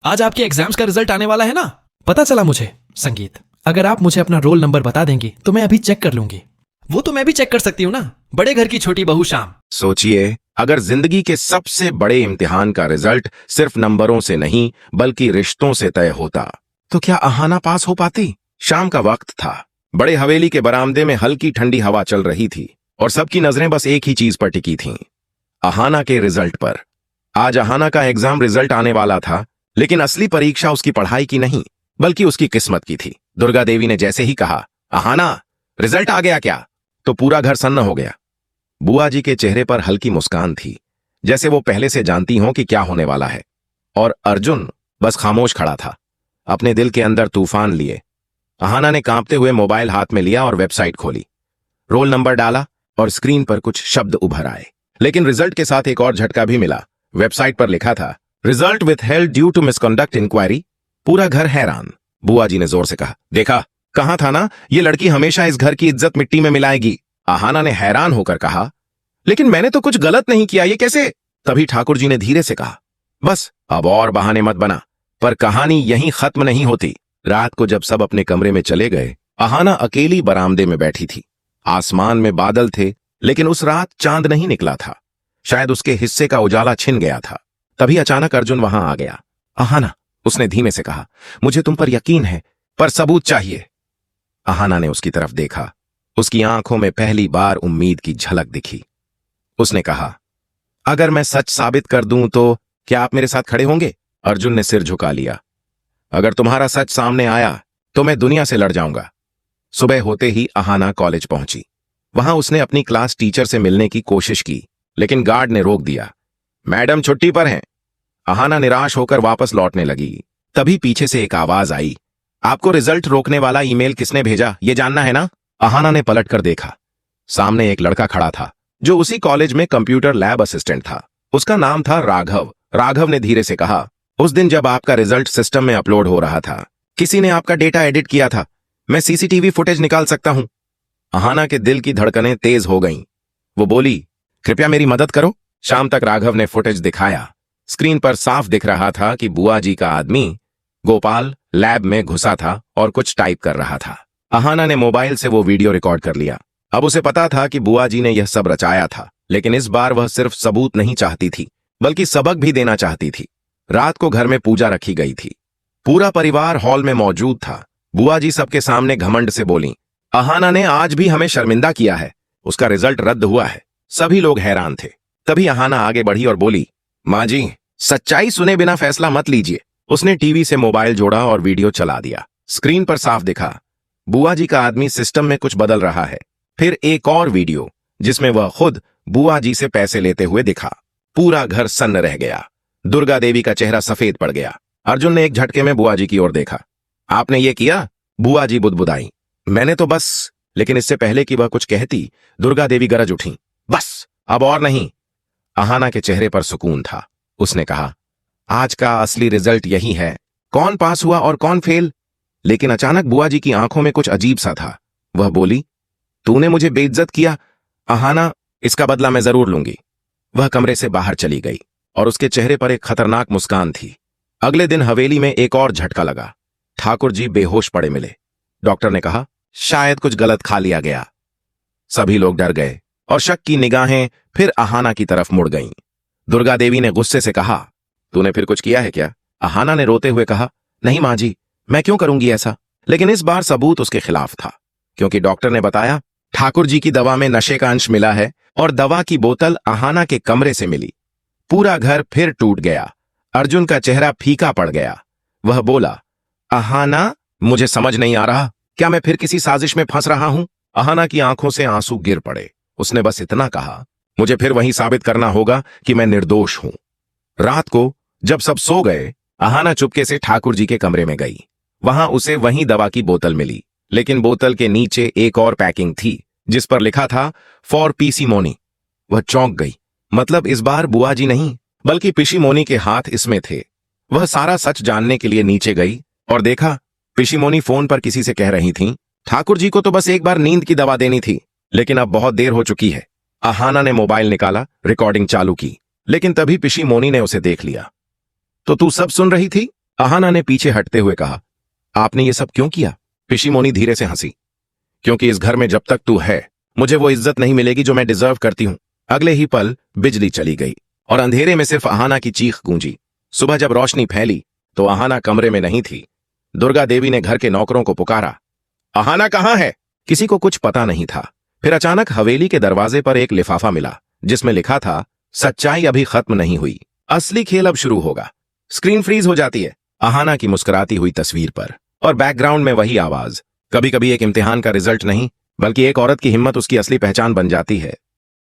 आज आपके एग्जाम्स का रिजल्ट आने वाला है ना। पता चला मुझे। संगीत, अगर आप मुझे अपना रोल नंबर बता देंगी तो मैं अभी चेक कर लूंगी। वो तो मैं भी चेक कर सकती हूँ ना, बड़े घर की छोटी बहू शाम। सोचिए, अगर जिंदगी के सबसे बड़े इम्तिहान का रिजल्ट सिर्फ नंबरों से नहीं बल्कि रिश्तों से तय होता तो क्या अहाना पास हो पाती? शाम का वक्त था। बड़े हवेली के बरामदे में हल्की ठंडी हवा चल रही थी और सबकी नजरें बस एक ही चीज पर टिकी थीं, अहाना के रिजल्ट पर। आज अहाना का एग्जाम रिजल्ट आने वाला था, लेकिन असली परीक्षा उसकी पढ़ाई की नहीं बल्कि उसकी किस्मत की थी। दुर्गा देवी ने जैसे ही कहा, अहाना रिजल्ट आ गया क्या, तो पूरा घर सन्न हो गया। बुआ जी के चेहरे पर हल्की मुस्कान थी, जैसे वो पहले से जानती हों कि क्या होने वाला है। और अर्जुन बस खामोश खड़ा था, अपने दिल के अंदर तूफान लिए। अहाना ने कांपते हुए मोबाइल हाथ में लिया और वेबसाइट खोली। रोल नंबर डाला और स्क्रीन पर कुछ शब्द उभर आए, लेकिन रिजल्ट के साथ एक और झटका भी मिला। वेबसाइट पर लिखा था, result withheld due to misconduct inquiry. पूरा घर हैरान। बुआ जी ने जोर से कहा, देखा, कहा था ना, ये लड़की हमेशा इस घर की इज्जत मिट्टी में मिलाएगी। अहाना ने हैरान होकर कहा, लेकिन मैंने तो कुछ गलत नहीं किया, ये कैसे? तभी ठाकुर जी ने धीरे से कहा, बस अब और बहाने मत बना। पर कहानी यहीं खत्म नहीं होती। रात को जब सब अपने कमरे में चले गए, अहाना अकेली बरामदे में बैठी थी। आसमान में बादल थे, लेकिन उस रात चांद नहीं निकला था। शायद उसके हिस्से का उजाला छिन गया था। तभी अचानक अर्जुन वहां आ गया। अहाना, उसने धीमे से कहा, मुझे तुम पर यकीन है, पर सबूत चाहिए। अहाना ने उसकी तरफ देखा। उसकी आंखों में पहली बार उम्मीद की झलक दिखी। उसने कहा, अगर मैं सच साबित कर दूं तो क्या आप मेरे साथ खड़े होंगे? अर्जुन ने सिर झुका लिया। अगर तुम्हारा सच सामने आया तो मैं दुनिया से लड़ जाऊंगा। सुबह होते ही अहाना कॉलेज पहुंची। वहां उसने अपनी क्लास टीचर से मिलने की कोशिश की, लेकिन गार्ड ने रोक दिया। मैडम छुट्टी पर हैं। अहाना निराश होकर वापस लौटने लगी। तभी पीछे से एक आवाज आई, आपको रिजल्ट रोकने वाला ईमेल किसने भेजा, ये जानना है ना? अहाना ने पलटकर देखा। सामने एक लड़का खड़ा था जो उसी कॉलेज में कंप्यूटर लैब असिस्टेंट था। उसका नाम था राघव। राघव ने धीरे से कहा, उस दिन जब आपका रिजल्ट सिस्टम में अपलोड हो रहा था, किसी ने आपका डेटा एडिट किया था। मैं सीसीटीवी फुटेज निकाल सकता हूं। अहाना के दिल की धड़कनें तेज हो गईं। वो बोली, कृपया मेरी मदद करो। शाम तक राघव ने फुटेज दिखाया। स्क्रीन पर साफ दिख रहा था कि बुआ जी का आदमी गोपाल लैब में घुसा था और कुछ टाइप कर रहा था। अहाना ने मोबाइल से वो वीडियो रिकॉर्ड कर लिया। अब उसे पता था कि बुआ जी ने यह सब रचाया था, लेकिन इस बार वह सिर्फ सबूत नहीं चाहती थी, बल्कि सबक भी देना चाहती थी। रात को घर में पूजा रखी गई थी। पूरा परिवार हॉल में मौजूद था। बुआ जी सबके सामने घमंड से बोली, अहाना ने आज भी हमें शर्मिंदा किया है, उसका रिजल्ट रद्द हुआ है। सभी लोग हैरान थे। तभी अहाना आगे बढ़ी और बोली, माँ जी, सच्चाई सुने बिना फैसला मत लीजिए। उसने टीवी से मोबाइल जोड़ा और वीडियो चला दिया। स्क्रीन पर साफ दिखा, बुआ जी का आदमी सिस्टम में कुछ बदल रहा है। फिर एक और वीडियो जिसमें वह खुद बुआ जी से पैसे लेते हुए दिखा। पूरा घर सन्न रह गया। दुर्गा देवी का चेहरा सफेद पड़ गया। अर्जुन ने एक झटके में बुआ जी की ओर देखा। आपने ये किया? बुआ जी बुदबुदाई। मैंने तो बस, लेकिन इससे पहले कि वह कुछ कहती, दुर्गा देवी गरज उठी, बस अब और नहीं। अहाना के चेहरे पर सुकून था। उसने कहा, आज का असली रिजल्ट यही है, कौन पास हुआ और कौन फेल। लेकिन अचानक बुआ जी की आंखों में कुछ अजीब सा था। वह बोली, तूने मुझे बेइज्जत किया। अहाना, इसका बदला मैं जरूर लूंगी। वह कमरे से बाहर चली गई और उसके चेहरे पर एक खतरनाक मुस्कान थी। अगले दिन हवेली में एक और झटका लगा। ठाकुर जी बेहोश पड़े मिले। डॉक्टर ने कहा, शायद कुछ गलत खा लिया गया। सभी लोग डर गए और शक की निगाहें फिर अहाना की तरफ मुड़ गईं। दुर्गा देवी ने गुस्से से कहा, तूने फिर कुछ किया है क्या? अहाना ने रोते हुए कहा, नहीं माँ जी, मैं क्यों करूंगी ऐसा। लेकिन इस बार सबूत उसके खिलाफ था, क्योंकि डॉक्टर ने बताया, ठाकुर जी की दवा में नशे का अंश मिला है और दवा की बोतल अहाना के कमरे से मिली। पूरा घर फिर टूट गया। अर्जुन का चेहरा फीका पड़ गया। वह बोला, अहाना, मुझे समझ नहीं आ रहा, क्या मैं फिर किसी साजिश में फंस रहा हूं? अहाना की आंखों से आंसू गिर पड़े। उसने बस इतना कहा, मुझे फिर वही साबित करना होगा कि मैं निर्दोष हूं। रात को जब सब सो गए, अहाना चुपके से ठाकुर जी के कमरे में गई। वहां उसे वही दवा की बोतल मिली, लेकिन बोतल के नीचे एक और पैकिंग थी जिस पर लिखा था, फॉर पीसी मोनी। वह चौंक गई। मतलब इस बार बुआ जी नहीं, बल्कि पिशी मोनी के हाथ इसमें थे। वह सारा सच जानने के लिए नीचे गई और देखा, पिशी मोनी फोन पर किसी से कह रही थीं, ठाकुर जी को तो बस एक बार नींद की दवा देनी थी, लेकिन अब बहुत देर हो चुकी है। अहाना ने मोबाइल निकाला, रिकॉर्डिंग चालू की, लेकिन तभी पिशी मोनी ने उसे देख लिया। तो तू सब सुन रही थी? अहाना ने पीछे हटते हुए कहा, आपने ये सब क्यों किया? पिशीमोनी धीरे से हंसी, क्योंकि इस घर में जब तक तू है मुझे वो इज्जत नहीं मिलेगी जो मैं डिजर्व करती हूं। अगले ही पल बिजली चली गई और अंधेरे में सिर्फ अहाना की चीख गूंजी। सुबह जब रोशनी फैली तो अहाना कमरे में नहीं थी। दुर्गा देवी ने घर के नौकरों को पुकारा, अहाना कहाँ है? किसी को कुछ पता नहीं था। फिर अचानक हवेली के दरवाजे पर एक लिफाफा मिला जिसमें लिखा था, सच्चाई अभी खत्म नहीं हुई, असली खेल अब शुरू होगा। स्क्रीन फ्रीज हो जाती है अहाना की मुस्कुराती हुई तस्वीर पर, और बैकग्राउंड में वही आवाज। कभी कभी एक इम्तिहान का रिजल्ट नहीं बल्कि एक औरत की हिम्मत उसकी असली पहचान बन जाती है।